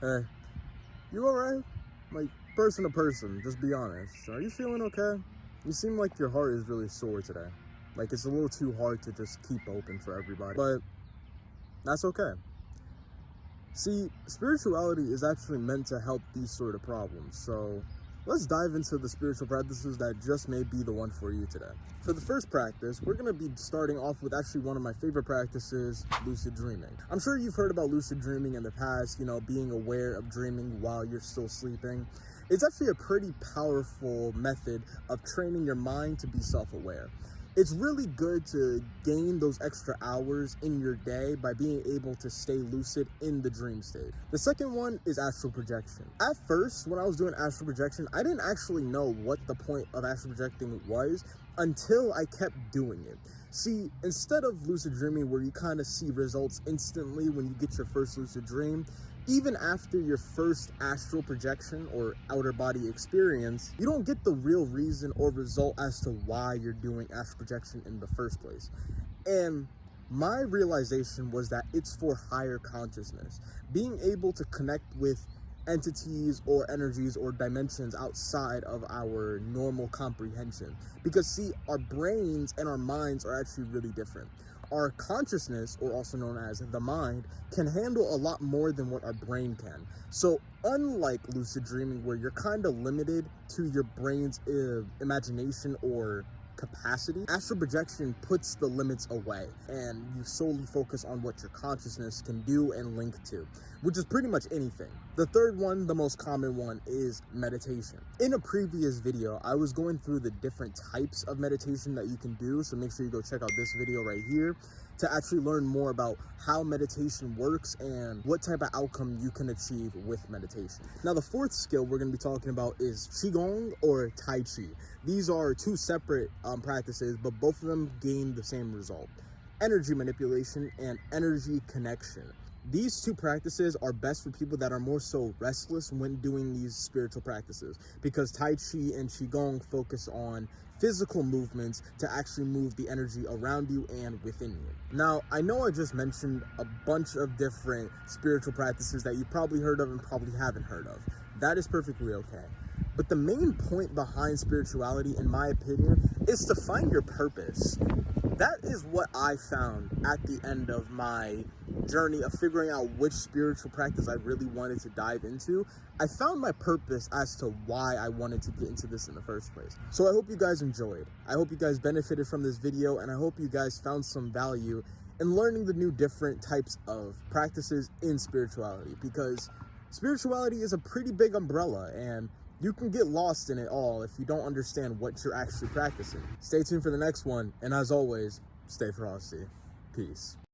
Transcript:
Hey, you alright? Like, person to person, just be honest. Are you feeling okay? You seem like your heart is really sore today. Like, it's a little too hard to just keep open for everybody. But that's okay. See, spirituality is actually meant to help these sort of problems. So let's dive into the spiritual practices that just may be the one for you today. For the first practice, we're going to be starting off with actually one of my favorite practices, lucid dreaming. I'm sure you've heard about lucid dreaming in the past, being aware of dreaming while you're still sleeping. It's actually a pretty powerful method of training your mind to be self-aware. It's really good to gain those extra hours in your day by being able to stay lucid in the dream state. The second one is astral projection. At first, when I was doing astral projection, I didn't actually know what the point of astral projecting was until I kept doing it. See, instead of lucid dreaming where you kind of see results instantly when you get your first lucid dream, even after your first astral projection or outer body experience, you don't get the real reason or result as to why you're doing astral projection in the first place. And my realization was that it's for higher consciousness, being able to connect with entities or energies or dimensions outside of our normal comprehension. Because see, our brains and our minds are actually really different. Our consciousness, or also known as the mind, can handle a lot more than what our brain can. So unlike lucid dreaming, where you're kind of limited to your brain's imagination or capacity, astral projection puts the limits away and you solely focus on what your consciousness can do and link to, which is pretty much anything. The third one, the most common one, is meditation. In a previous video, I was going through the different types of meditation that you can do, so make sure you go check out this video right here to actually learn more about how meditation works and what type of outcome you can achieve with meditation. Now, the fourth skill we're going to be talking about is Qigong or Tai Chi. These are two separate practices, but both of them gain the same result: energy manipulation and energy connection. These two practices are best for people that are more so restless when doing these spiritual practices, because Tai Chi and Qigong focus on physical movements to actually move the energy around you and within you. Now, I know I just mentioned a bunch of different spiritual practices that you probably heard of and probably haven't heard of. That is perfectly okay. But the main point behind spirituality, in my opinion, is to find your purpose. That is what I found at the end of my journey of figuring out which spiritual practice I really wanted to dive into. I found my purpose as to why I wanted to get into this in the first place. So I hope you guys enjoyed. I hope you guys benefited from this video, and I hope you guys found some value in learning the new different types of practices in spirituality, because spirituality is a pretty big umbrella and you can get lost in it all if you don't understand what you're actually practicing. Stay tuned for the next one, and as always, stay frosty. Peace.